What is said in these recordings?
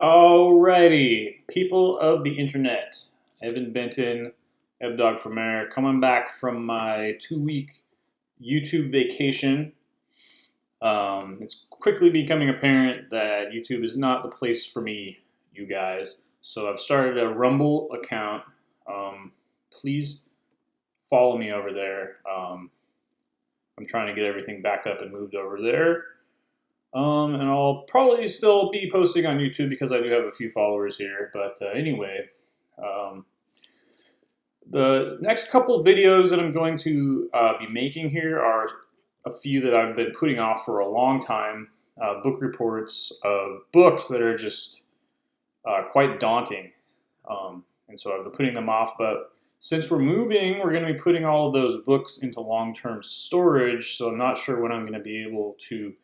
Alrighty, people of the internet, Evan Benton, Dogg from there, coming back from my 2 week YouTube vacation. It's quickly becoming apparent that YouTube is not the place for me, you guys. So I've started a Rumble account. Please follow me over there. I'm trying to get everything back up and moved over there. And I'll probably still be posting on YouTube because I do have a few followers here. But anyway, um, the next couple videos that I'm going to be making here are a few that I've been putting off for a long time. Book reports of books that are just quite daunting. And so I've been putting them off. But since we're moving, we're going to be putting all of those books into long-term storage. So I'm not sure when I'm going to be able to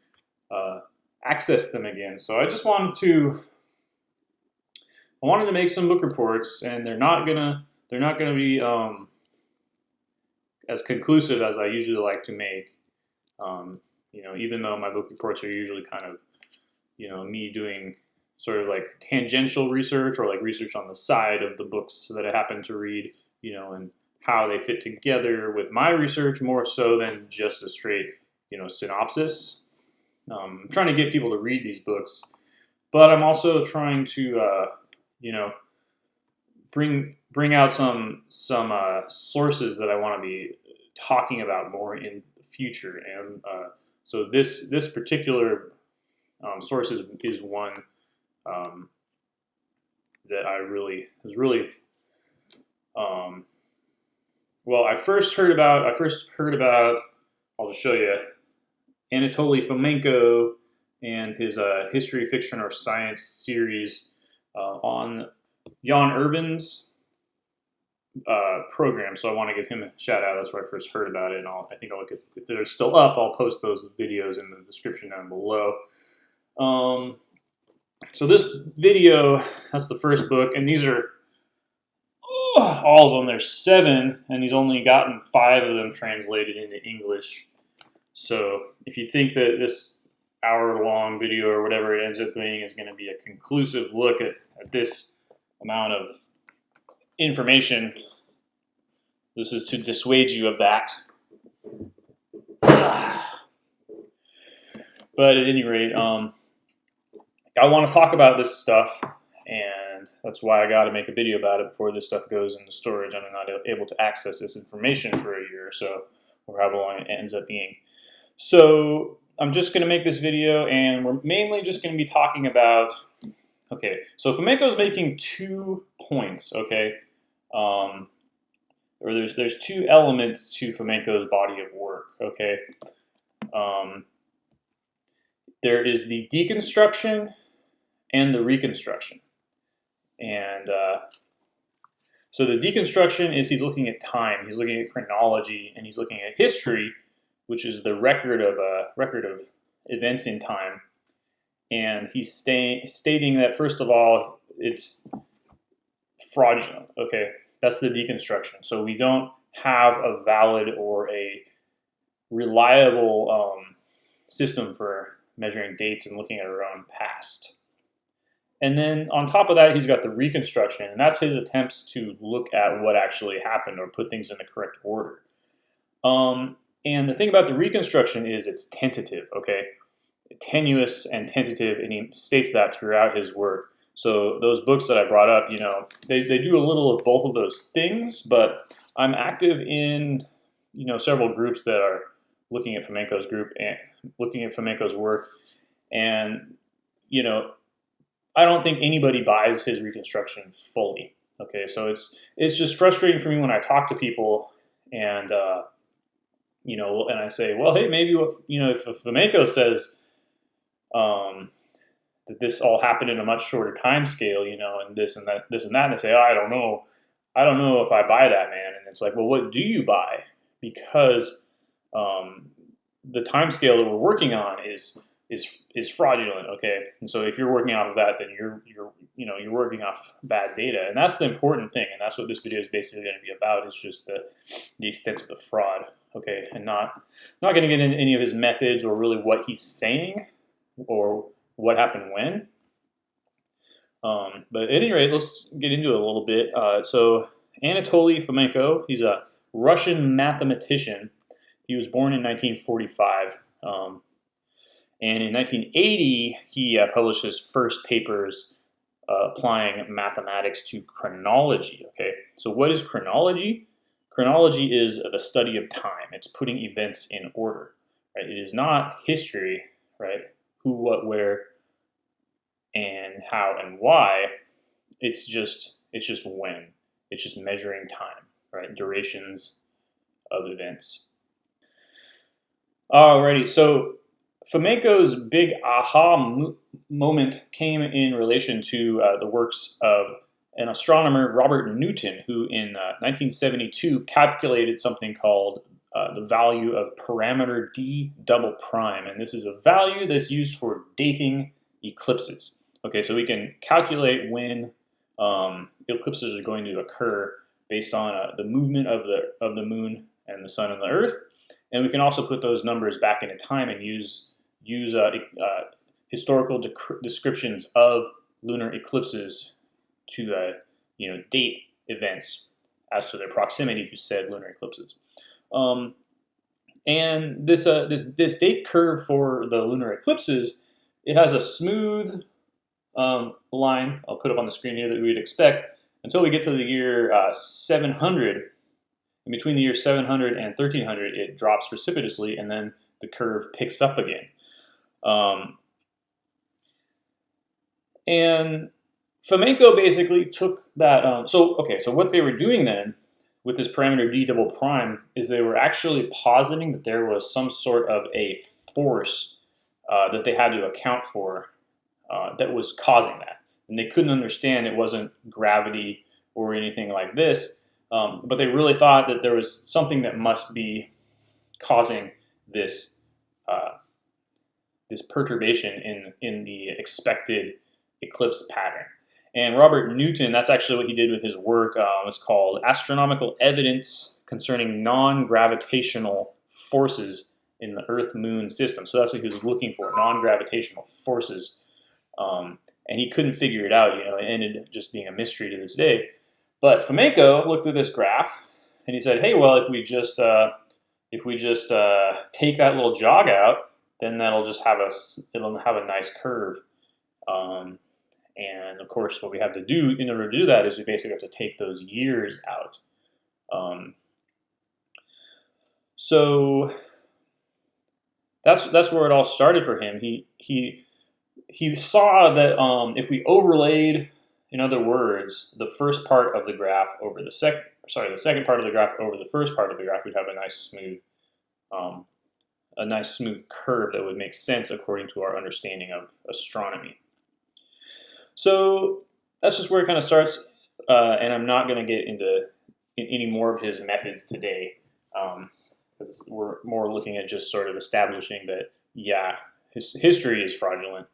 access them again. So I just wanted to make some book reports, and they're not gonna be as conclusive as I usually like to make. Even though my book reports are usually kind of me doing sort of like tangential research or like research on the side of the books that I happen to read, and how they fit together with my research more so than just a straight synopsis. I'm trying to get people to read these books, but I'm also trying to, bring out some sources that I want to be talking about more in the future. And so this particular source is one that I really was really well. I first heard about. I'll just show you. Anatoly Fomenko and his History, Fiction, or Science series on Jan Irvin's program. So I want to give him a shout out. That's where I first heard about it. And I think if they're still up, I'll post those videos in the description down below. So this video, that's the first book. And these are all of them. There's 7, and he's only gotten 5 of them translated into English. So if you think that this hour-long video or whatever it ends up being is going to be a conclusive look at this amount of information, this is to dissuade you of that. But at any rate, I want to talk about this stuff, and that's why I got to make a video about it before this stuff goes into storage and I'm not able to access this information for a year or so, or however long it ends up being. So I'm just going to make this video, and we're mainly just going to be talking about, okay, so Fomenko's making 2 points, okay? Or there's 2 elements to Fomenko's body of work, okay? There is the deconstruction and the reconstruction. And so the deconstruction is he's looking at time, he's looking at chronology, and he's looking at history, which is the record of events in time. And he's stating that, first of all, it's fraudulent. Okay, that's the deconstruction. So we don't have a valid or a reliable system for measuring dates and looking at our own past. And then on top of that, he's got the reconstruction, and that's his attempts to look at what actually happened or put things in the correct order. And the thing about the reconstruction is it's tentative, okay? Tenuous and tentative, and he states that throughout his work. So those books that I brought up, they do a little of both of those things, but I'm active in, several groups that are looking at Fomenko's group and looking at Fomenko's work. And, I don't think anybody buys his reconstruction fully, okay? So it's just frustrating for me when I talk to people and, and I say, well, hey, maybe if Fomenko says that this all happened in a much shorter time scale, and this and that, and they say, oh, I don't know if I buy that, man. And it's like, well, what do you buy? Because the time scale that we're working on is fraudulent, okay? And so if you're working off of that, then you're working off bad data, and that's the important thing, and that's what this video is basically going to be about. Is just the extent of the fraud, okay? And not going to get into any of his methods or really what he's saying or what happened when. But at any rate, let's get into it a little bit. So Anatoly Fomenko, he's a Russian mathematician. He was born in 1945. And in 1980, he published his first papers applying mathematics to chronology. Okay, so what is chronology? Chronology is the study of time. It's putting events in order. Right? It is not history, right? Who, what, where, and how, and why. It's just when. It's just measuring time, right? Durations of events. Alrighty, so Fomenko's big aha moment came in relation to the works of an astronomer, Robert Newton, who in 1972 calculated something called the value of parameter d double prime. And this is a value that's used for dating eclipses. Okay, so we can calculate when eclipses are going to occur based on the movement of the moon and the sun and the earth. And we can also put those numbers back into time and use historical descriptions of lunar eclipses to date events as to their proximity to said lunar eclipses. And this date curve for the lunar eclipses, it has a smooth line. I'll put up on the screen here that we would expect until we get to the year 700. And between the year 700 and 1300, it drops precipitously, and then the curve picks up again. And Fomenko basically took that. So what they were doing then with this parameter d double prime is they were actually positing that there was some sort of a force that they had to account for that was causing that. And they couldn't understand it wasn't gravity or anything like this. But they really thought that there was something that must be causing this this perturbation in the expected eclipse pattern. And Robert Newton, that's actually what he did with his work. It's called Astronomical Evidence Concerning Non-Gravitational Forces in the Earth-Moon System. So that's what he was looking for, non-gravitational forces. And he couldn't figure it out. It ended just being a mystery to this day. But Fomenko looked at this graph and he said, "Hey, well, if we just take that little jog out, then it'll have a nice curve." And of course, what we have to do in order to do that is we basically have to take those years out. So that's where it all started for him. He saw that if we overlaid, in other words, the first part of the graph over the second part of the graph over the first part of the graph, we'd have a nice smooth curve that would make sense according to our understanding of astronomy. So that's just where it kind of starts, and I'm not going to get into any more of his methods today, because we're more looking at just sort of establishing that, yeah, his history is fraudulent.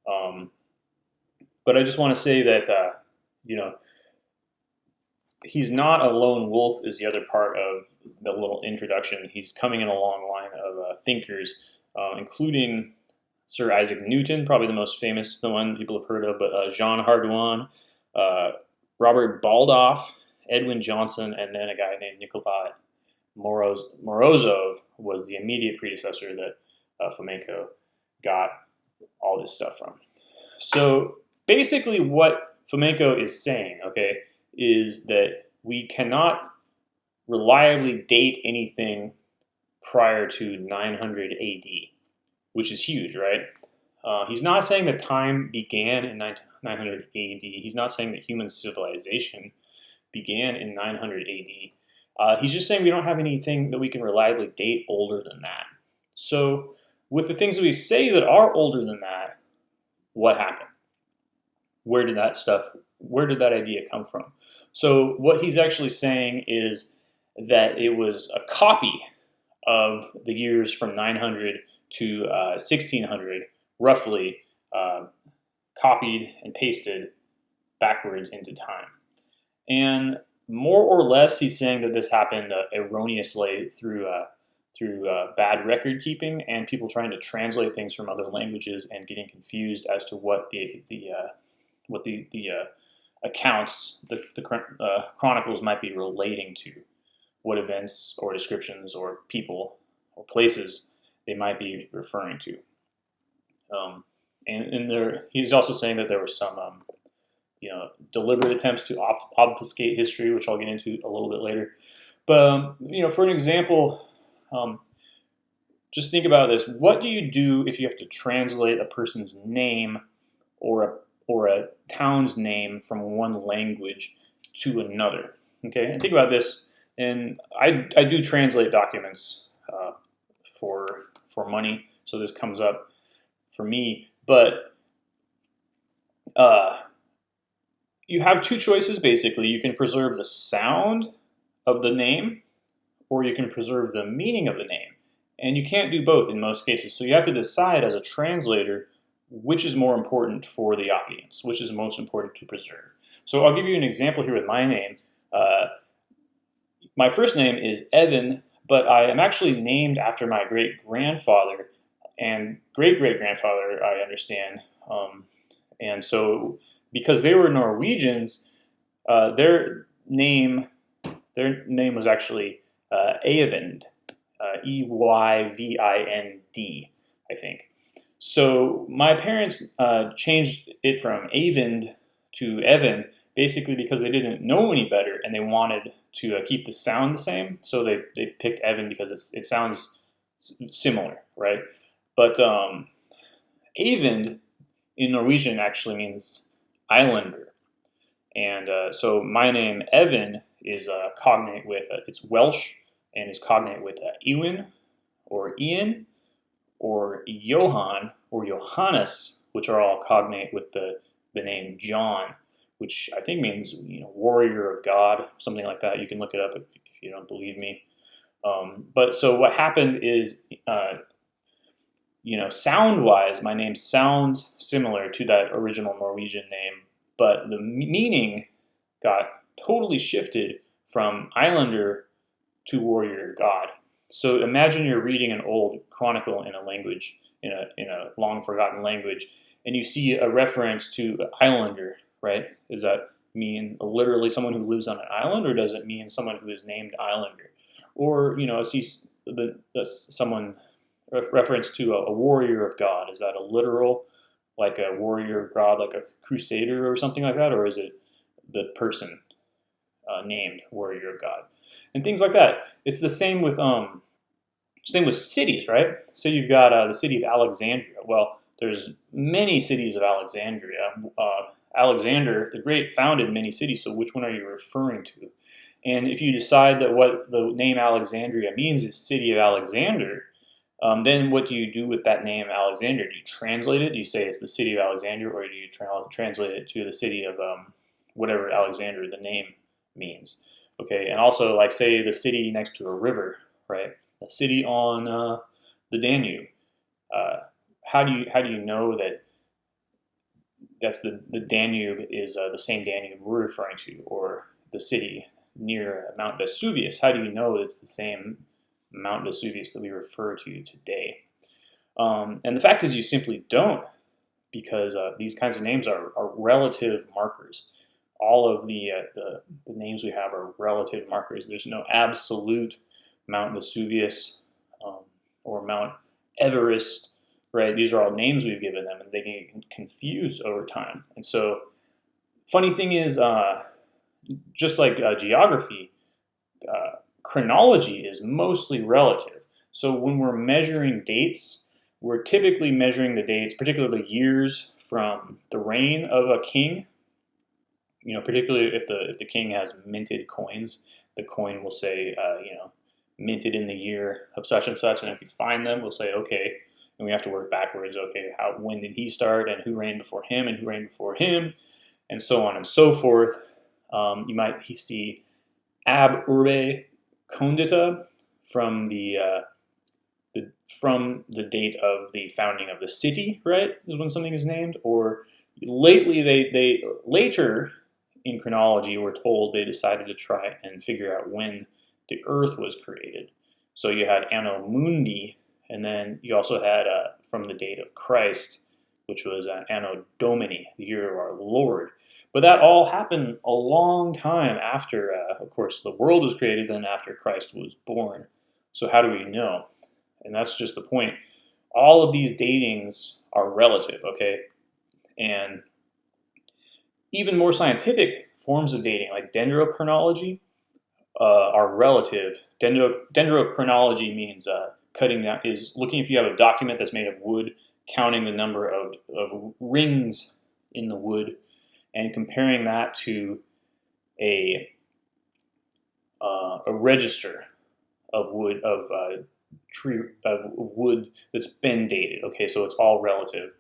But I just want to say that, he's not a lone wolf is the other part of the little introduction. He's coming in a long line of thinkers, including Sir Isaac Newton, probably the most famous, the one people have heard of, but Jean Hardouin, Robert Baldauf, Edwin Johnson, and then a guy named Nikolai Morozov was the immediate predecessor that Fomenko got all this stuff from. So basically what Fomenko is saying, okay, is that we cannot reliably date anything prior to 900 AD, which is huge, right? He's not saying that time began in 900 AD. He's not saying that human civilization began in 900 AD. He's just saying we don't have anything that we can reliably date older than that. So with the things that we say that are older than that, what happened? Where did that idea come from? So what he's actually saying is that it was a copy of the years from 900 to 1600, roughly, copied and pasted backwards into time. And more or less, he's saying that this happened erroneously through bad record keeping and people trying to translate things from other languages and getting confused as to what the what the accounts, the chronicles might be relating to, what events or descriptions or people or places they might be referring to. And there, he's also saying that there were some, deliberate attempts to obfuscate history, which I'll get into a little bit later. But for an example, just think about this: what do you do if you have to translate a person's name or a town's name from one language to another? Okay, and think about this. And I do translate documents for money, so this comes up for me. But you have two choices, basically. You can preserve the sound of the name, or you can preserve the meaning of the name. And you can't do both in most cases. So you have to decide as a translator which is more important for the audience, which is most important to preserve. So I'll give you an example here with my name. My first name is Evan, but I am actually named after my great-grandfather and great-great-grandfather, I understand. And so because they were Norwegians, their name was actually Eyvind, Eyvind, I think. So my parents changed it from Eyvind to Evan, basically because they didn't know any better and they wanted to keep the sound the same. So they picked Evan because it sounds similar, right? But Eyvind in Norwegian actually means islander. And so my name, Evan, is cognate with, it's Welsh, and is cognate with Ewan, or Ian, or Johann, or Johannes, which are all cognate with the name John, which I think means warrior of God, something like that. You can look it up if you don't believe me. But so what happened is, sound-wise, my name sounds similar to that original Norwegian name, but the meaning got totally shifted from islander to warrior of God. So imagine you're reading an old chronicle in a language, in a long forgotten language, and you see a reference to islander, right? Does that mean literally someone who lives on an island, or does it mean someone who is named islander? Or see someone reference to a warrior of God. Is that a literal, like a warrior of God, like a crusader or something like that, or is it the person named warrior of God? And things like that. It's the same with cities, right? So you've got the city of Alexandria. Well, there's many cities of Alexandria. Alexander the Great founded many cities, so which one are you referring to? And if you decide that what the name Alexandria means is city of Alexander, then what do you do with that name Alexander? Do you translate it? Do you say it's the city of Alexander, or do you translate it to the city of whatever Alexander the name means? Okay, and also, like, say the city next to a river, right? A city on the Danube. How do you know that that's the Danube is the same Danube we're referring to, or the city near Mount Vesuvius? How do you know it's the same Mount Vesuvius that we refer to today? And the fact is, you simply don't, because these kinds of names are relative markers. All of the names we have are relative markers. There's no absolute Mount Vesuvius or Mount Everest, right? These are all names we've given them, and they can get confused over time. And so, funny thing is, just like geography, chronology is mostly relative. So when we're measuring dates, we're typically measuring the dates, particularly years, from the reign of a king. Particularly if the king has minted coins, the coin will say, minted in the year of such and such. And if we find them, we'll say, okay, and we have to work backwards. Okay, when did he start, and who reigned before him, and who reigned before him, and so on and so forth. You might see ab urbe condita from the date of the founding of the city, right? Is when something is named. Or later in chronology, we're told they decided to try and figure out when the Earth was created. So you had Anno Mundi, and then you also had from the date of Christ, which was Anno Domini, the year of our Lord. But that all happened a long time after, of course, the world was created, then after Christ was born. So how do we know? And that's just the point. All of these datings are relative, okay? And even more scientific forms of dating, like dendrochronology, are relative. Dendrochronology means cutting down, is looking if you have a document that's made of wood, counting the number of rings in the wood, and comparing that to a register of wood of wood that's been dated. Okay, so it's all relative.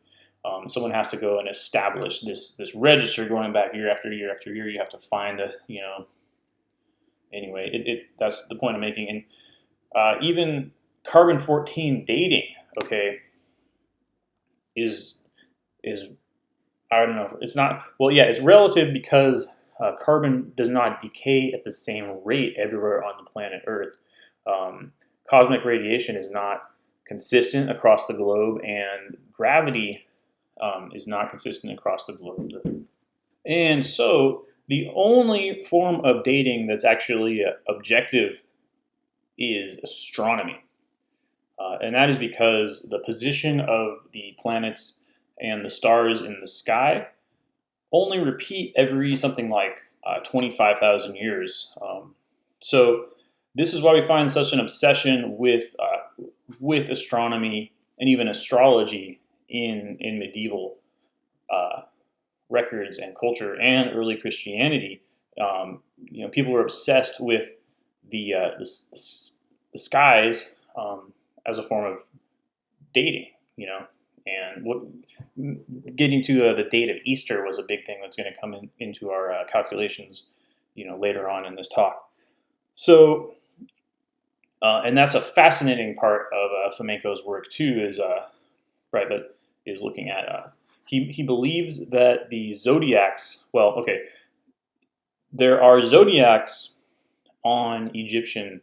Someone has to go and establish this register going back year after year after year. You have to find a Anyway, that's the point I'm making. And even carbon-14 dating, okay, is I don't know. It's not, well, yeah, it's relative because carbon does not decay at the same rate everywhere on the planet Earth. Cosmic radiation is not consistent across the globe, and gravity is not consistent across the globe. And so the only form of dating that's actually objective is astronomy. And that is because the position of the planets and the stars in the sky only repeat every something like 25,000 years. So this is why we find such an obsession with astronomy and even astrology in medieval records and culture and early Christianity. People were obsessed with the skies as a form of dating. And getting to the date of Easter was a big thing that's going to come into our calculations, later on in this talk. So, and that's a fascinating part of Fomenko's work too. Is looking at he believes that the zodiacs. Well, okay, there are zodiacs on Egyptian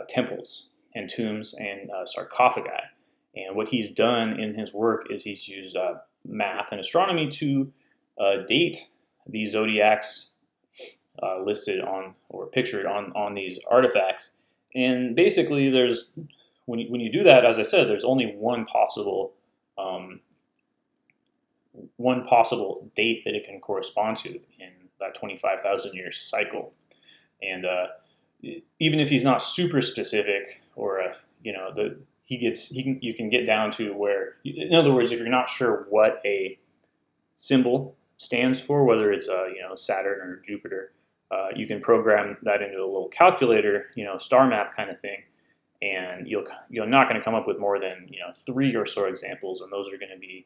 temples and tombs and sarcophagi. And what he's done in his work is he's used math and astronomy to date these zodiacs listed on or pictured on these artifacts. And basically, when you do that, as I said, there's only one possible date that it can correspond to in that 25,000 year cycle. And even if he's not super specific, or you can get down to where, in other words, if you're not sure what a symbol stands for, whether it's Saturn or Jupiter, you can program that into a little calculator, star map kind of thing, and you're not going to come up with more than 3 or so examples, and those are going to be,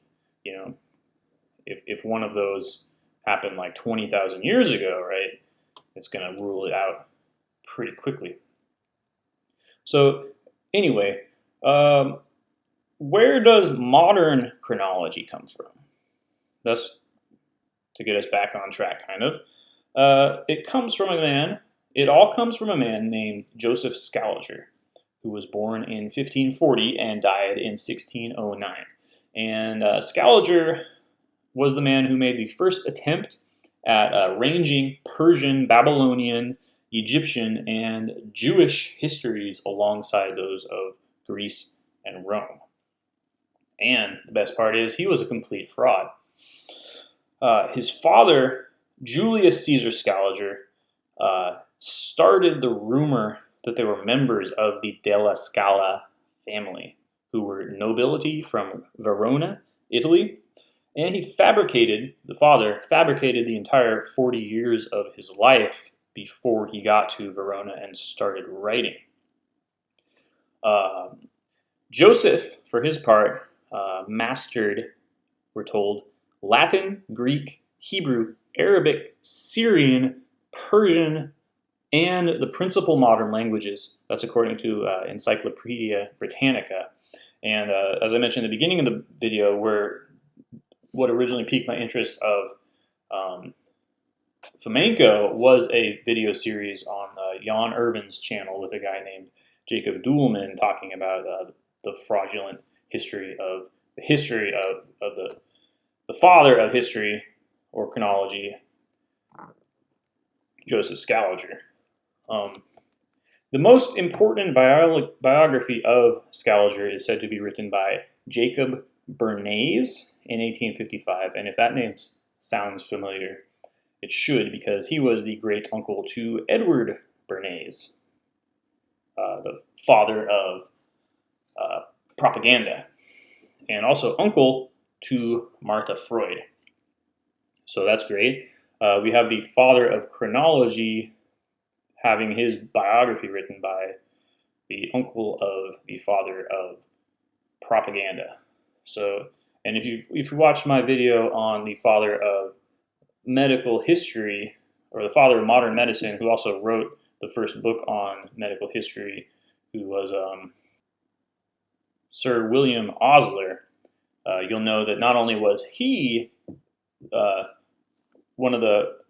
if one of those happened like 20,000 years ago, right, it's going to rule it out pretty quickly. So anyway, where does modern chronology come from? That's to get us back on track, kind of. It all comes from a man named Joseph Sculger, who was born in 1540 and died in 1609. And Sculger was the man who made the first attempt at ranging Persian, Babylonian, Egyptian, and Jewish histories alongside those of Greece and Rome. And the best part is he was a complete fraud. His father, Julius Caesar Sculger, started the rumor that they were members of the Della Scala family, who were nobility from Verona, Italy. And the father fabricated the entire 40 years of his life before he got to Verona and started writing. Joseph, for his part, mastered, we're told, Latin, Greek, Hebrew, Arabic, Syrian, Persian, and the principal modern languages. That's according to Encyclopedia Britannica. And as I mentioned at the beginning of the video, what originally piqued my interest of Fomenko was a video series on Jan Irvin's channel with a guy named Jacob Duhlman talking about the fraudulent history of history of the father of history or chronology, Joseph Sculger. The most important biography of Sculger is said to be written by Jacob Bernays in 1855, and if that name sounds familiar, it should, because he was the great uncle to Edward Bernays, the father of propaganda, and also uncle to Martha Freud. So that's great. We have the father of chronology having his biography written by the uncle of the father of propaganda. So, and if you watched my video on the father of medical history, or the father of modern medicine, who also wrote the first book on medical history, who was Sir William Osler, you'll know that not only was he he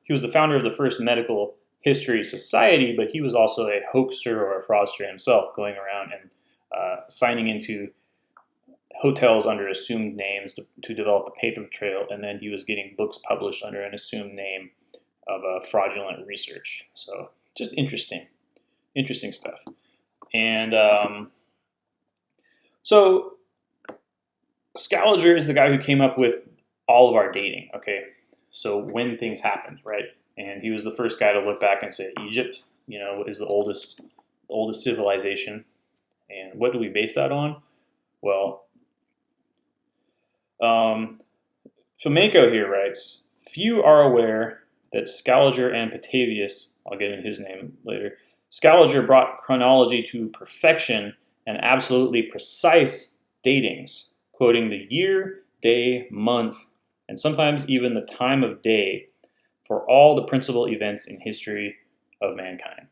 was the founder of the first medical history society, but he was also a hoaxer or a fraudster himself, going around and signing into hotels under assumed names to develop a paper trail, and then he was getting books published under an assumed name of fraudulent research. So just interesting stuff. And so Sculger is the guy who came up with all of our dating, okay? So when things happened, right? And he was the first guy to look back and say Egypt, is the oldest civilization. And what do we base that on? Well, Fomenko here writes, few are aware that Sculger and Petavius, I'll get into his name later, Sculger brought chronology to perfection and absolutely precise datings, quoting the year, day, month, and sometimes even the time of day for all the principal events in history of mankind.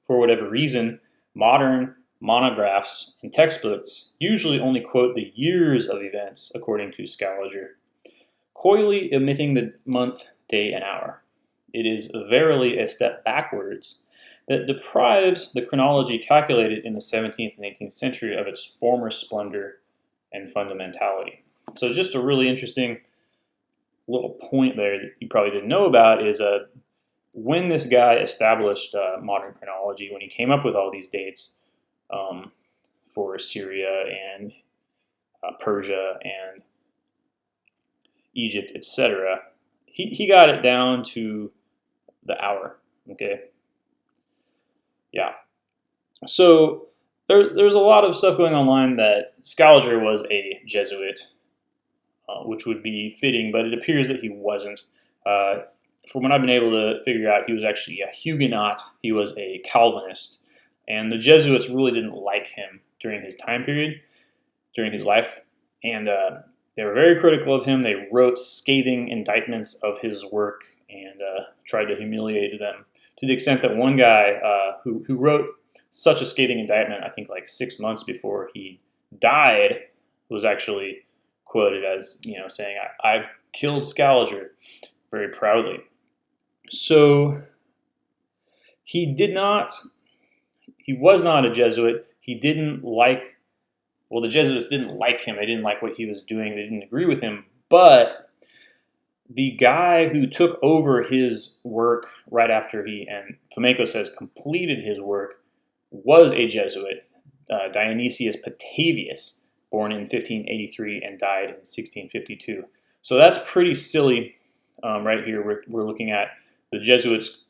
For whatever reason, modern monographs and textbooks usually only quote the years of events, according to Sculger, coyly omitting the month, day, and hour. It is verily a step backwards that deprives the chronology calculated in the 17th and 18th century of its former splendor and fundamentality. So just a really interesting little point there that you probably didn't know about is when this guy established modern chronology, when he came up with all these dates for Syria and Persia and Egypt, etc., he got it down to the hour, okay? Yeah. So there's a lot of stuff going online that Sculger was a Jesuit, which would be fitting, but it appears that he wasn't. From what I've been able to figure out, he was actually a Huguenot. He was a Calvinist. And the Jesuits really didn't like him during his time period, during his life. And they were very critical of him. They wrote scathing indictments of his work and tried to humiliate them, to the extent that one guy who wrote such a scathing indictment, I think like 6 months before he died, was actually quoted as, saying, "I've killed Sculger," very proudly. So he was not a Jesuit. The Jesuits didn't like him. They didn't like what he was doing. They didn't agree with him. But the guy who took over his work right after and Fomenko says completed his work, was a Jesuit, Dionysius Petavius, born in 1583 and died in 1652. So that's pretty silly right here. We're looking at the Jesuits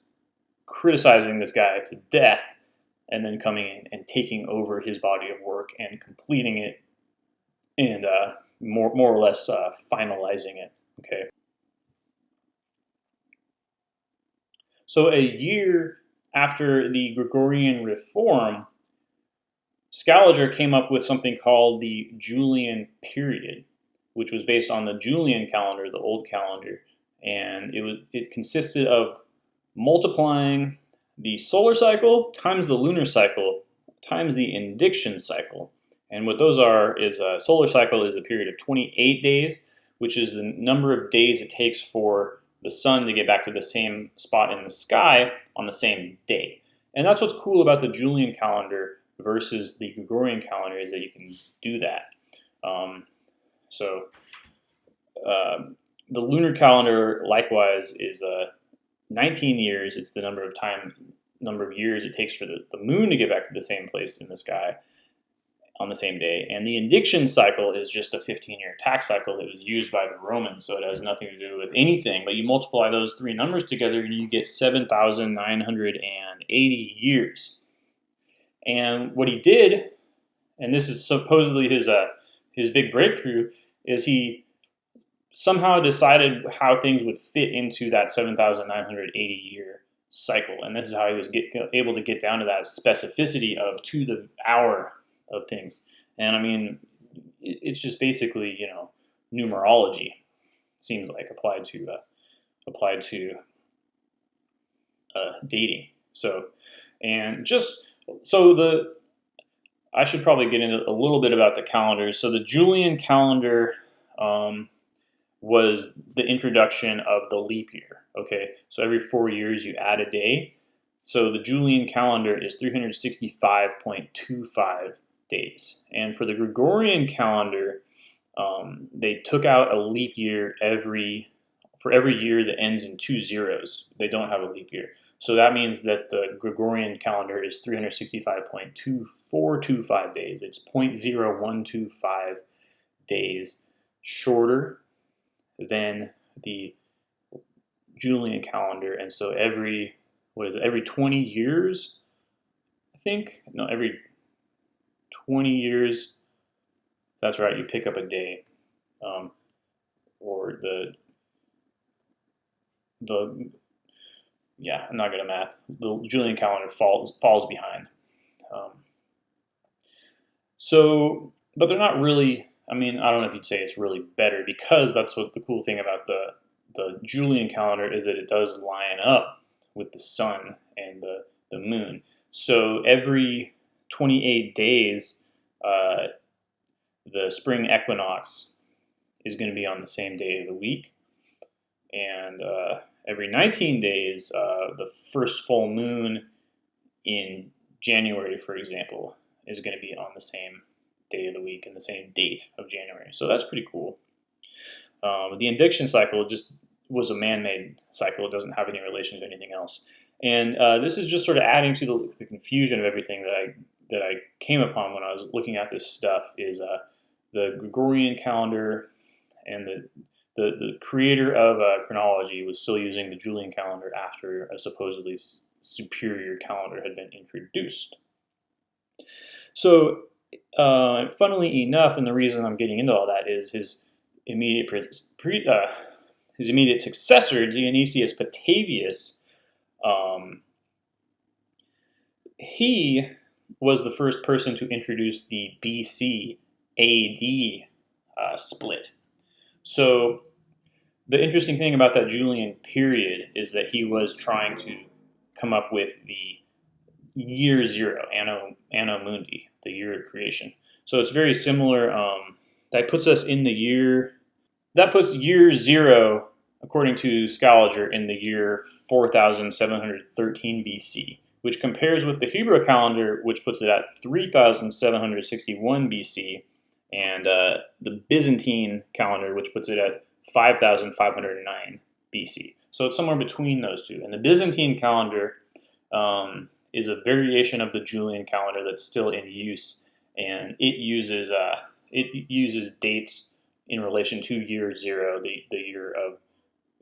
criticizing this guy to death and then coming in and taking over his body of work and completing it and more or less finalizing it. Okay. So a year after the Gregorian reform, Sculger came up with something called the Julian Period, which was based on the Julian calendar, the old calendar, and it consisted of multiplying the solar cycle times the lunar cycle times the indiction cycle. And what those are is a solar cycle is a period of 28 days, which is the number of days it takes for the sun to get back to the same spot in the sky on the same day. And that's what's cool about the Julian calendar versus the Gregorian calendar, is that you can do that. So the lunar calendar, likewise, is 19 years. It's the number of years it takes for the moon to get back to the same place in the sky on the same day. And the indiction cycle is just a 15-year tax cycle that was used by the Romans, so it has nothing to do with anything. But you multiply those three numbers together and you get 7,980 years. And what he did, and this is supposedly his big breakthrough, is he somehow decided how things would fit into that 7,980 year cycle. And this is how he was able to get down to that specificity of to the hour of things. And I mean, it's just basically, numerology, seems like, applied to dating. I should probably get into a little bit about the calendars. So the Julian calendar was the introduction of the leap year. Okay, so every 4 years you add a day. So the Julian calendar is 365.25 days. And for the Gregorian calendar, they took out a leap year for every year that ends in 2 zeros. They don't have a leap year. So that means that the Gregorian calendar is 365.2425 days. It's 0.0125 days shorter than the Julian calendar. And so every 20 years, I think? No, every 20 years, that's right, you pick up a day. Or I'm not good at math. The Julian calendar falls behind. But they're not really, I don't know if you'd say it's really better, because that's what the cool thing about the Julian calendar is, that it does line up with the sun and the moon. So every 28 days, the spring equinox is going to be on the same day of the week. And every 19 days, the first full moon in January, for example, is going to be on the same day of the week and the same date of January. So that's pretty cool. The indiction cycle just was a man-made cycle. It doesn't have any relation to anything else. And this is just sort of adding to the confusion of everything that I came upon when I was looking at this stuff, is the Gregorian calendar, and the creator of chronology was still using the Julian calendar after a supposedly superior calendar had been introduced. So, funnily enough, and the reason I'm getting into all that is his immediate successor, Dionysius Petavius. He was the first person to introduce the BC AD split. So the interesting thing about that Julian period is that he was trying to come up with the year zero, Anno Mundi, the year of creation. So it's very similar. That puts us in the year. That puts year zero, according to Sculger, in the year 4713 BC, which compares with the Hebrew calendar, which puts it at 3761 BC, and the Byzantine calendar, which puts it at 5509 BC. So it's somewhere between those two. And the Byzantine calendar is a variation of the Julian calendar that's still in use, and it uses dates in relation to year zero, the year of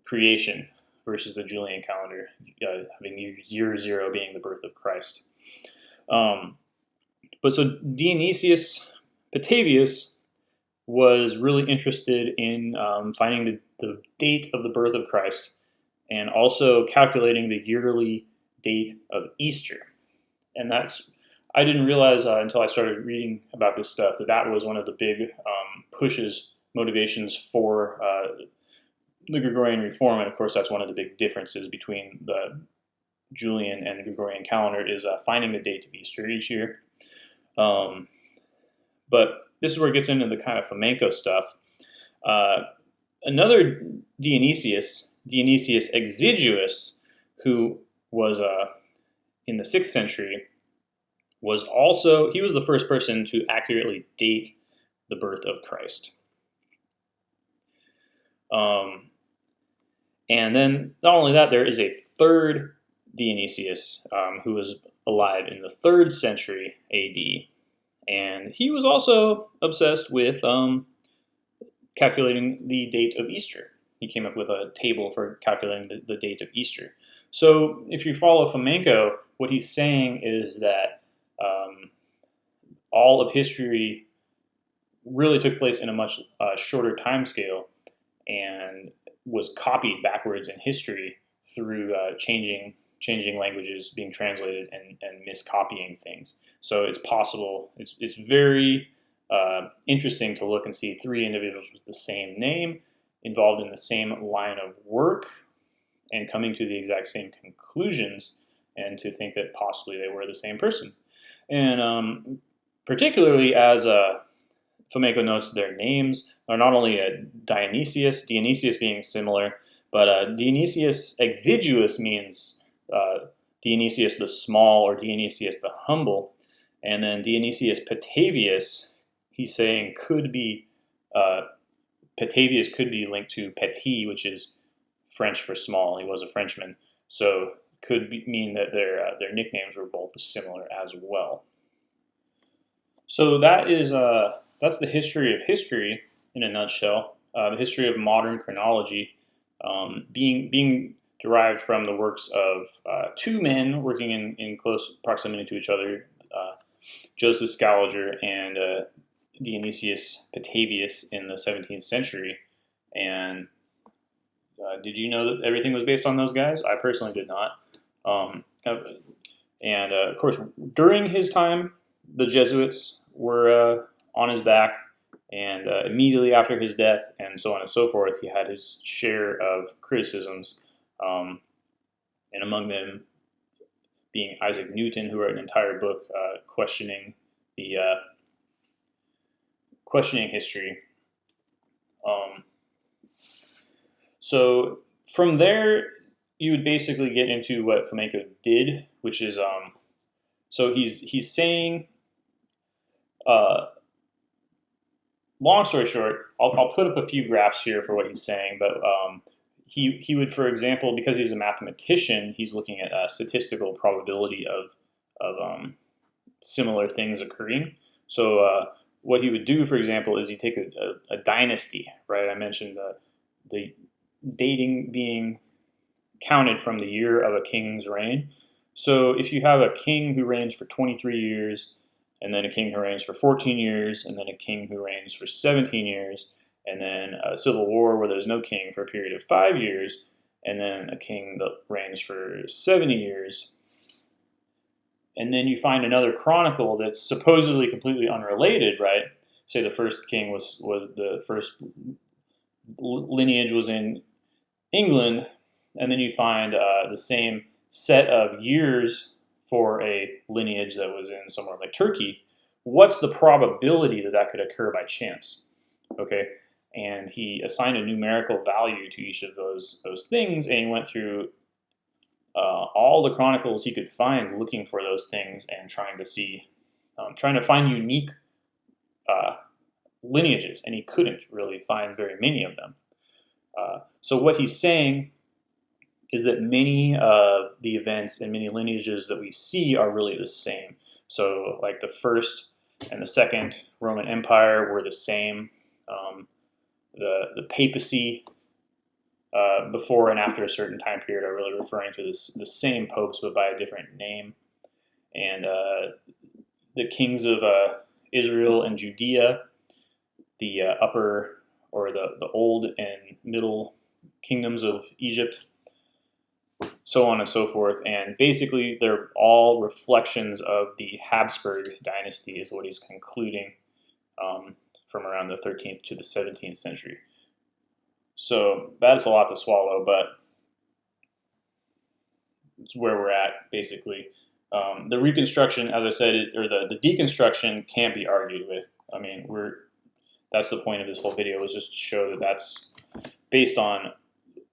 creation, versus the Julian calendar having year zero being the birth of Christ. But so Dionysius Petavius was really interested in finding the date of the birth of Christ, and also calculating the yearly date of Easter. And I didn't realize until I started reading about this stuff that was one of the big motivations for the Gregorian reform. And of course, that's one of the big differences between the Julian and the Gregorian calendar, is finding the date of Easter each year. But this is where it gets into the kind of Fomenko stuff. Another Dionysius Exiguus, who was in the 6th century, he was the first person to accurately date the birth of Christ. And then not only that, there is a third Dionysius who was alive in the 3rd century AD. And he was also obsessed with calculating the date of Easter. He came up with a table for calculating the date of Easter. So if you follow Fomenko, what he's saying is that all of history really took place in a much shorter time scale and was copied backwards in history through changing languages, being translated, and miscopying things. So it's possible, it's very interesting to look and see 3 individuals with the same name involved in the same line of work and coming to the exact same conclusions, and to think that possibly they were the same person. And particularly as Fomenko notes, their names are not only Dionysius being similar, but Dionysius exiguus means Dionysius the small or Dionysius the humble. And then Dionysius Petavius, he's saying could be, Petavius could be linked to petit, which is French for small. He was a Frenchman. So could mean that their nicknames were both similar as well. So that is that's the history of history in a nutshell. The history of modern chronology being derived from the works of 2 men working in close proximity to each other, Joseph Sculger and Dionysius Petavius in the 17th century. And did you know that everything was based on those guys? I personally did not. And of course, during his time, the Jesuits were on his back, and immediately after his death, and so on and so forth, he had his share of criticisms, and among them being Isaac Newton, who wrote an entire book questioning history. So from there, you would basically get into what Fomenko did, which is so he's saying. Long story short, I'll put up a few graphs here for what he's saying, but he would, for example, because he's a mathematician, he's looking at statistical probability of similar things occurring. So what he would do, for example, is he'd take a dynasty, right? I mentioned the dating being counted from the year of a king's reign. So if you have a king who reigns for 23 years, and then a king who reigns for 14 years, and then a king who reigns for 17 years, and then a civil war where there's no king for a period of 5 years, and then a king that reigns for 70 years, and then you find another chronicle that's supposedly completely unrelated, right? Say the first king was the first lineage was in England, and then you find the same set of years for a lineage that was in somewhere like Turkey. What's the probability that could occur by chance? Okay, and he assigned a numerical value to each of those things, and he went through all the chronicles he could find, looking for those things and trying to find unique lineages, and he couldn't really find very many of them. So what he's saying is that many of the events and many lineages that we see are really the same. So like the first and the second Roman Empire were the same. The papacy before and after a certain time period are really referring to the same popes but by a different name. And the kings of Israel and Judea, the upper or the old and middle kingdoms of Egypt, so on and so forth. And basically, they're all reflections of the Habsburg dynasty, is what he's concluding from around the 13th to the 17th century. So that's a lot to swallow, but it's where we're at, basically. The reconstruction, as I said, or the deconstruction can't be argued with. I mean, that's the point of this whole video, was just to show that that's based on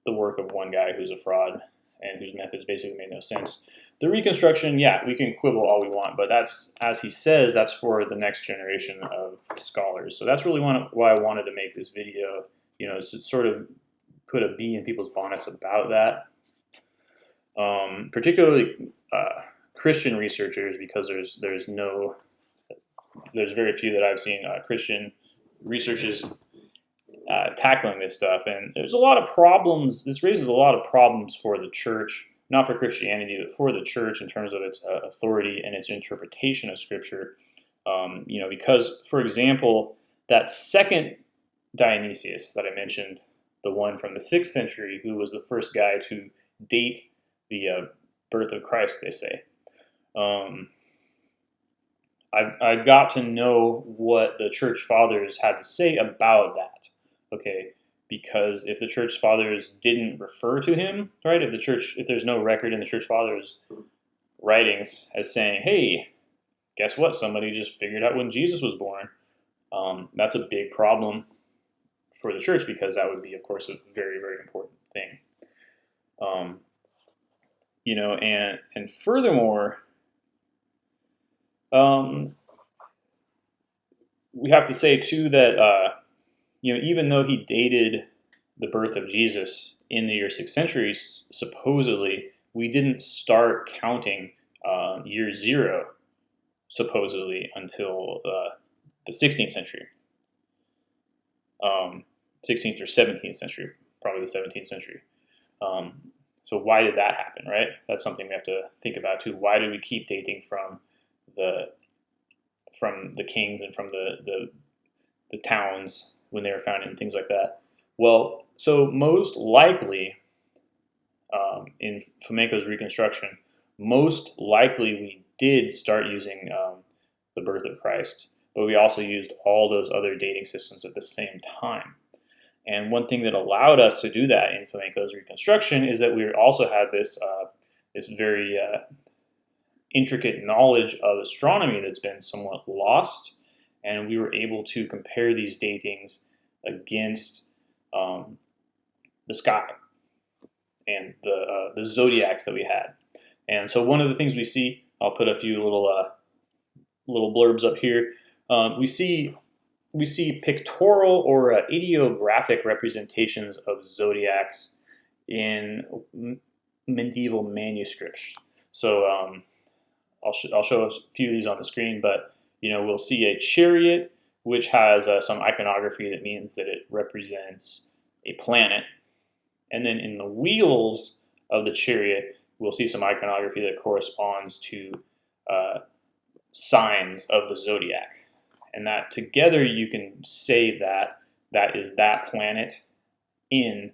the work of one guy who's a fraud and whose methods basically made no sense. The reconstruction, yeah, we can quibble all we want, but that's, as he says, that's for the next generation of scholars. So that's really why I wanted to make this video, to sort of put a bee in people's bonnets about that. Particularly Christian researchers, because there's very few that I've seen Christian researchers tackling this stuff, and there's a lot of problems. This raises a lot of problems for the church, not for Christianity, but for the church in terms of its authority and its interpretation of Scripture. Because, for example, that second Dionysius that I mentioned, the one from the 6th century, who was the first guy to date the birth of Christ, they say. I've got to know what the church fathers had to say about that, okay? Because if the church fathers didn't refer to him, right? If there's no record in the church fathers' writings as saying, hey, guess what? Somebody just figured out when Jesus was born. That's a big problem for the church, because that would be, of course, a very, very important thing. And furthermore, we have to say too that even though he dated the birth of Jesus in the year 6th century, supposedly we didn't start counting year 0 supposedly until the 16th century, 16th or 17th century, probably the 17th century. So why did that happen, right? That's something we have to think about too. Why do we keep dating from the kings and from the towns when they were founded and things like that? Well, so most likely, in Fomenko's reconstruction, most likely we did start using the birth of Christ, but we also used all those other dating systems at the same time. And one thing that allowed us to do that in Fomenko's reconstruction is that we also had this very intricate knowledge of astronomy that's been somewhat lost, and we were able to compare these datings against the sky and the zodiacs that we had. And so one of the things we see, I'll put a few little blurbs up here. We see pictorial or ideographic representations of zodiacs in medieval manuscripts. So I'll show a few of these on the screen, but we'll see a chariot which has some iconography that means that it represents a planet, and then in the wheels of the chariot we'll see some iconography that corresponds to signs of the zodiac. And that together you can say that is that planet in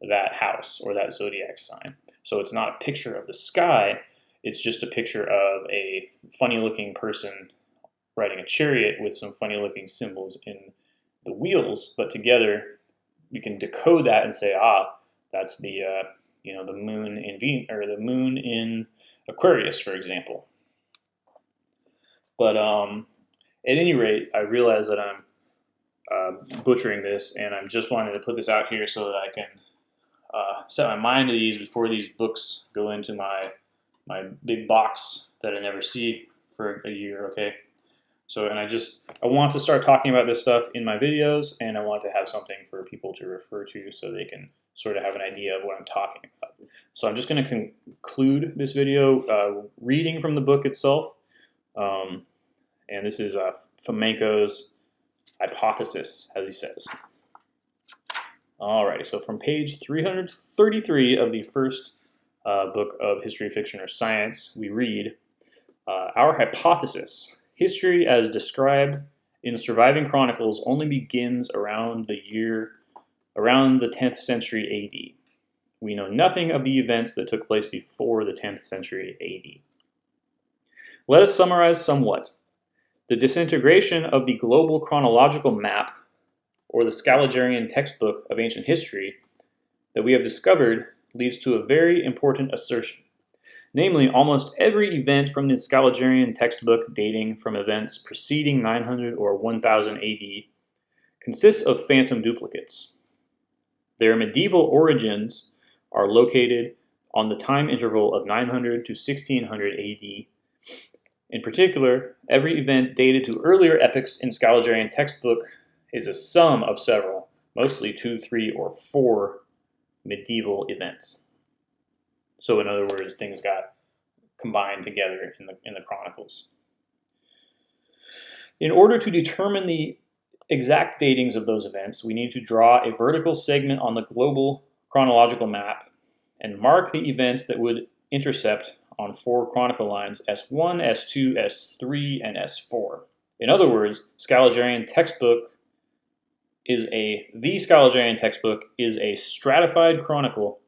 that house or that zodiac sign. So it's not a picture of the sky, it's just a picture of a funny-looking person riding a chariot with some funny-looking symbols in the wheels, but together we can decode that and say, that's the the moon in the moon in Aquarius, for example. But at any rate, I realize that I'm butchering this, and I'm just wanting to put this out here so that I can set my mind at ease before these books go into my big box that I never see for a year, okay? So, and I want to start talking about this stuff in my videos, and I want to have something for people to refer to so they can sort of have an idea of what I'm talking about. So I'm just going to conclude this video reading from the book itself. And this is Fomenko's hypothesis, as he says. Alrighty, so from page 333 of the first book of History, Fiction, or Science, we read, our hypothesis, history as described in surviving chronicles, only begins around the 10th century AD. We know nothing of the events that took place before the 10th century AD. Let us summarize somewhat. The disintegration of the global chronological map, or the Sculgerian textbook of ancient history, that we have discovered leads to a very important assertion. Namely, almost every event from the Sculgerian textbook dating from events preceding 900 or 1000 AD consists of phantom duplicates. Their medieval origins are located on the time interval of 900 to 1600 AD. In particular, every event dated to earlier epochs in Sculgerian textbook is a sum of several, mostly 2, 3, or 4 medieval events. So in other words, things got combined together in the chronicles. In order to determine the exact datings of those events, we need to draw a vertical segment on the global chronological map and mark the events that would intercept on 4 chronicle lines S1, S2, S3, and S4. In other words, the Sculgerian textbook is a stratified chronicle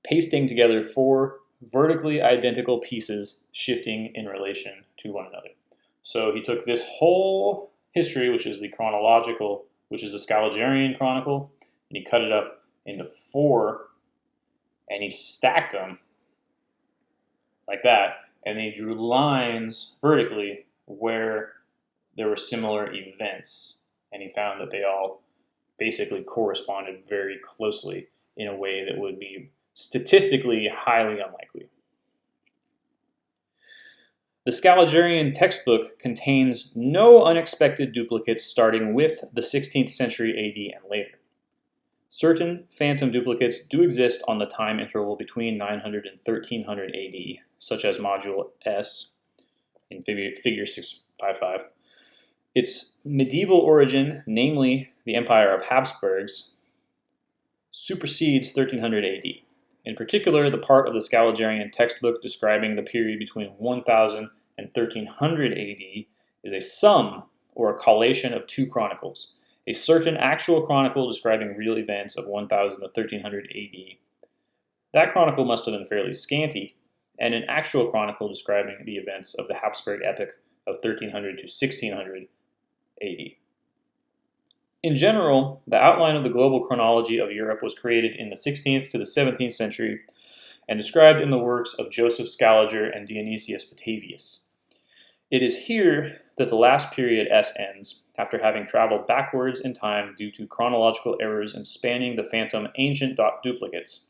pasting together 4 vertically identical pieces shifting in relation to one another. So he took this whole history, which is the chronological, which is the Sculgerian chronicle, and he cut it up into 4, and he stacked them like that, and he drew lines vertically where there were similar events, and he found that they all basically corresponded very closely in a way that would be statistically highly unlikely. The Sculgerian textbook contains no unexpected duplicates starting with the 16th century AD and later. Certain phantom duplicates do exist on the time interval between 900 and 1300 AD, such as Module S in Figure 655. Its medieval origin, namely the Empire of Habsburgs, supersedes 1300 AD. In particular, the part of the Sculgerian textbook describing the period between 1000 and 1300 AD is a sum or a collation of 2 chronicles. A certain actual chronicle describing real events of 1000 to 1300 AD. That chronicle must have been fairly scanty, and an actual chronicle describing the events of the Habsburg epoch of 1300 to 1600 AD. In general, the outline of the global chronology of Europe was created in the 16th to the 17th century and described in the works of Joseph Sculger and Dionysius Batavius. It is here that the last period S ends, after having traveled backwards in time due to chronological errors in spanning the phantom ancient duplicates.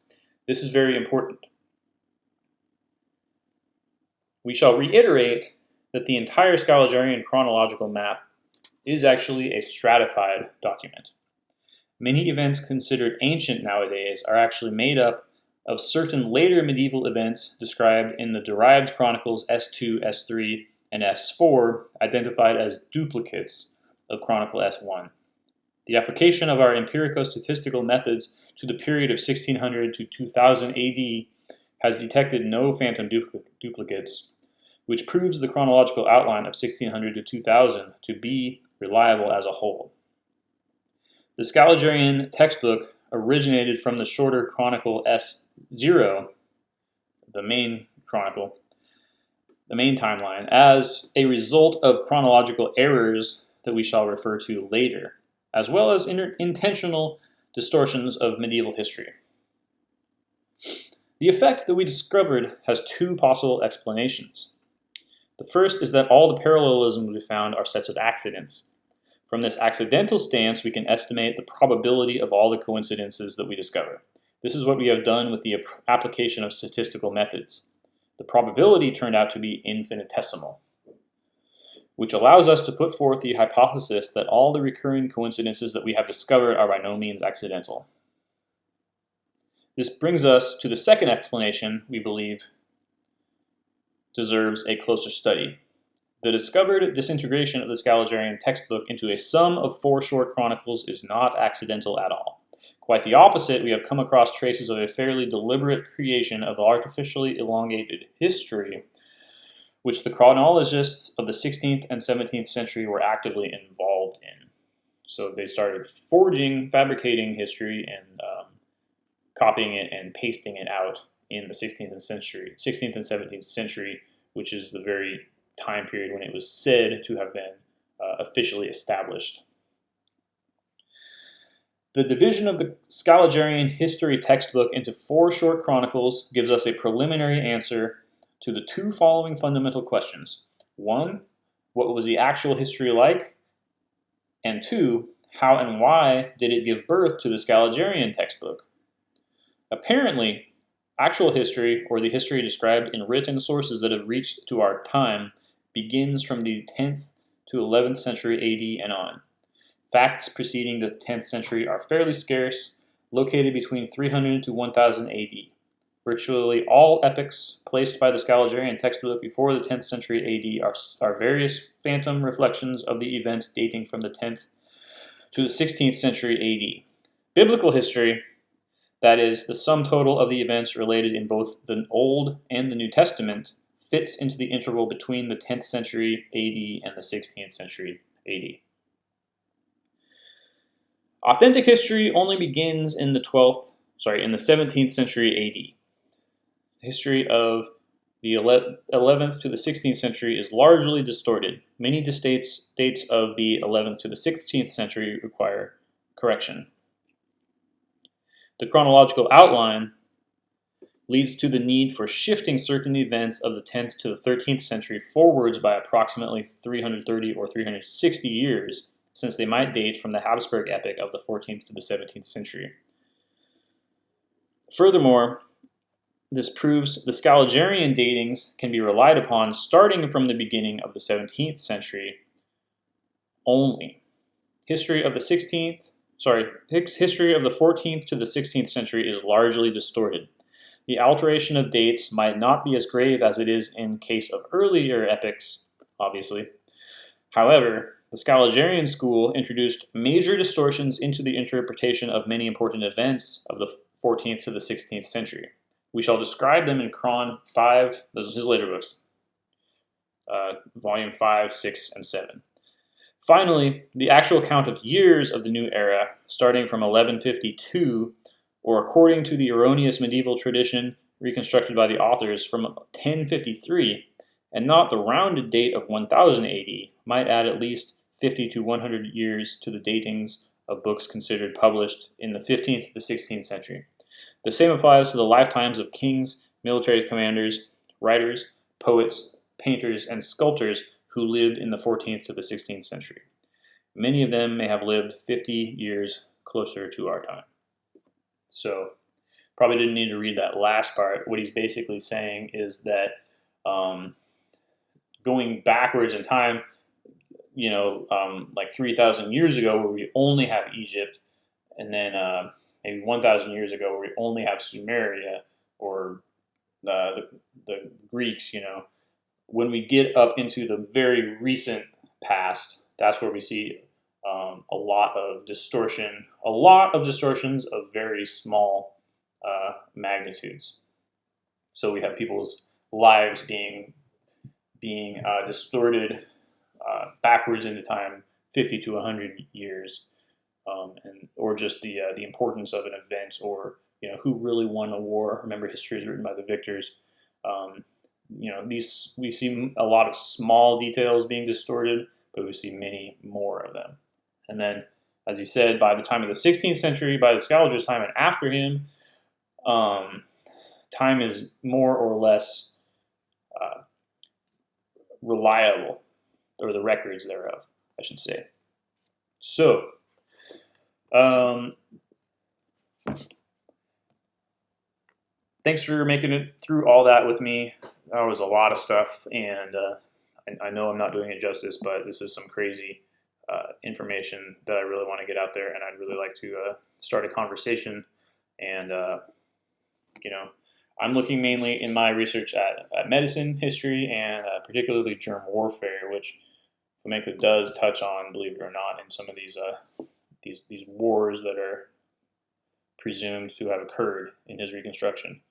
This is very important. We shall reiterate that the entire Sculgerian chronological map is actually a stratified document. Many events considered ancient nowadays are actually made up of certain later medieval events described in the derived chronicles S2, S3, and S4, identified as duplicates of Chronicle S1. The application of our empirico-statistical methods to the period of 1600 to 2000 AD has detected no phantom duplicates, which proves the chronological outline of 1600 to 2000 to be reliable as a whole. The Sculgerian textbook originated from the shorter Chronicle S0, the main chronicle, the main timeline, as a result of chronological errors that we shall refer to later, as well as intentional distortions of medieval history. The effect that we discovered has 2 possible explanations. The first is that all the parallelisms we found are sets of accidents. From this accidental stance, we can estimate the probability of all the coincidences that we discover. This is what we have done with the application of statistical methods. The probability turned out to be infinitesimal, which allows us to put forth the hypothesis that all the recurring coincidences that we have discovered are by no means accidental. This brings us to the second explanation we believe deserves a closer study. The discovered disintegration of the Sculgerian textbook into a sum of 4 short chronicles is not accidental at all. Quite the opposite, we have come across traces of a fairly deliberate creation of artificially elongated history, which the chronologists of the 16th and 17th century were actively involved in. So they started fabricating history and copying it and pasting it out in the 16th and 17th century, which is the very time period when it was said to have been officially established. The division of the Sculgerian history textbook into 4 short chronicles gives us a preliminary answer to the 2 following fundamental questions. 1, what was the actual history like? And 2, how and why did it give birth to the Sculgerian textbook? Apparently, actual history, or the history described in written sources that have reached to our time, begins from the 10th to 11th century AD and on. Facts preceding the 10th century are fairly scarce, located between 300 to 1000 AD. Virtually all epochs placed by the Sculgerian textbook before the 10th century AD are various phantom reflections of the events dating from the 10th to the 16th century AD. Biblical history, that is, the sum total of the events related in both the Old and the New Testament, fits into the interval between the 10th century AD and the 16th century AD. Authentic history only begins in the 17th century AD. The history of the 11th to the 16th century is largely distorted. Many dates of the 11th to the 16th century require correction. The chronological outline leads to the need for shifting certain events of the 10th to the 13th century forwards by approximately 330 or 360 years, since they might date from the Habsburg epoch of the 14th to the 17th century. Furthermore, this proves the Sculgerian datings can be relied upon starting from the beginning of the 17th century only. History of the 14th to the 16th century is largely distorted. The alteration of dates might not be as grave as it is in case of earlier epochs, obviously. However, the Sculgerian school introduced major distortions into the interpretation of many important events of the 14th to the 16th century. We shall describe them in Chron 5, his later books, volume 5, 6, and 7. Finally, the actual count of years of the new era, starting from 1152, or according to the erroneous medieval tradition reconstructed by the authors from 1053, and not the rounded date of 1000 AD, might add at least 50 to 100 years to the datings of books considered published in the 15th to the 16th century. The same applies to the lifetimes of kings, military commanders, writers, poets, painters, and sculptors who lived in the 14th to the 16th century. Many of them may have lived 50 years closer to our time. So, probably didn't need to read that last part. What he's basically saying is that going backwards in time, like 3,000 years ago, where we only have Egypt, and then maybe 1,000 years ago, where we only have Sumeria or the Greeks. When we get up into the very recent past, that's where we see a lot of distortions of very small magnitudes. So we have people's lives being distorted backwards into time, 50 to 100 years, or just the importance of an event, or who really won a war. Remember, history is written by the victors. We see a lot of small details being distorted, but we see many more of them. And then, as he said, by the time of the 16th century, by the Sculger's time and after him, time is more or less reliable, or the records thereof, I should say. So, thanks for making it through all that with me. That was a lot of stuff, and I know I'm not doing it justice, but this is some crazy information that I really want to get out there, and I'd really like to start a conversation. And I'm looking mainly in my research at medicine history, and particularly germ warfare, which Fomenko does touch on, believe it or not, in some of these wars that are presumed to have occurred in his reconstruction.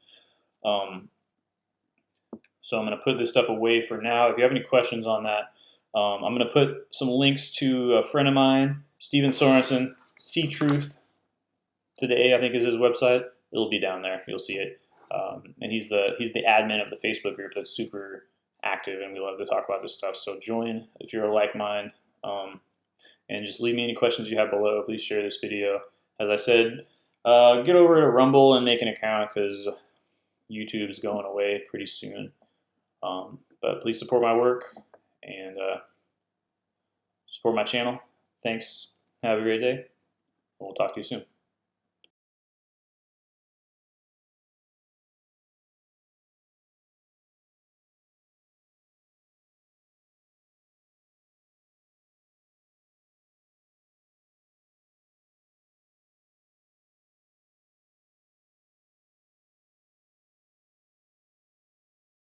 So I'm going to put this stuff away for now. If you have any questions on that, I'm going to put some links to a friend of mine, Steven Sorensen, See Truth Today, I think is his website. It'll be down there. You'll see it. And he's the admin of the Facebook group that's super active, and we love to talk about this stuff. So join if you're a like mind, and just leave me any questions you have below. Please share this video. As I said, get over to Rumble and make an account, because YouTube is going away pretty soon. But please support my work and support my channel. Thanks. Have a great day. We'll talk to you soon.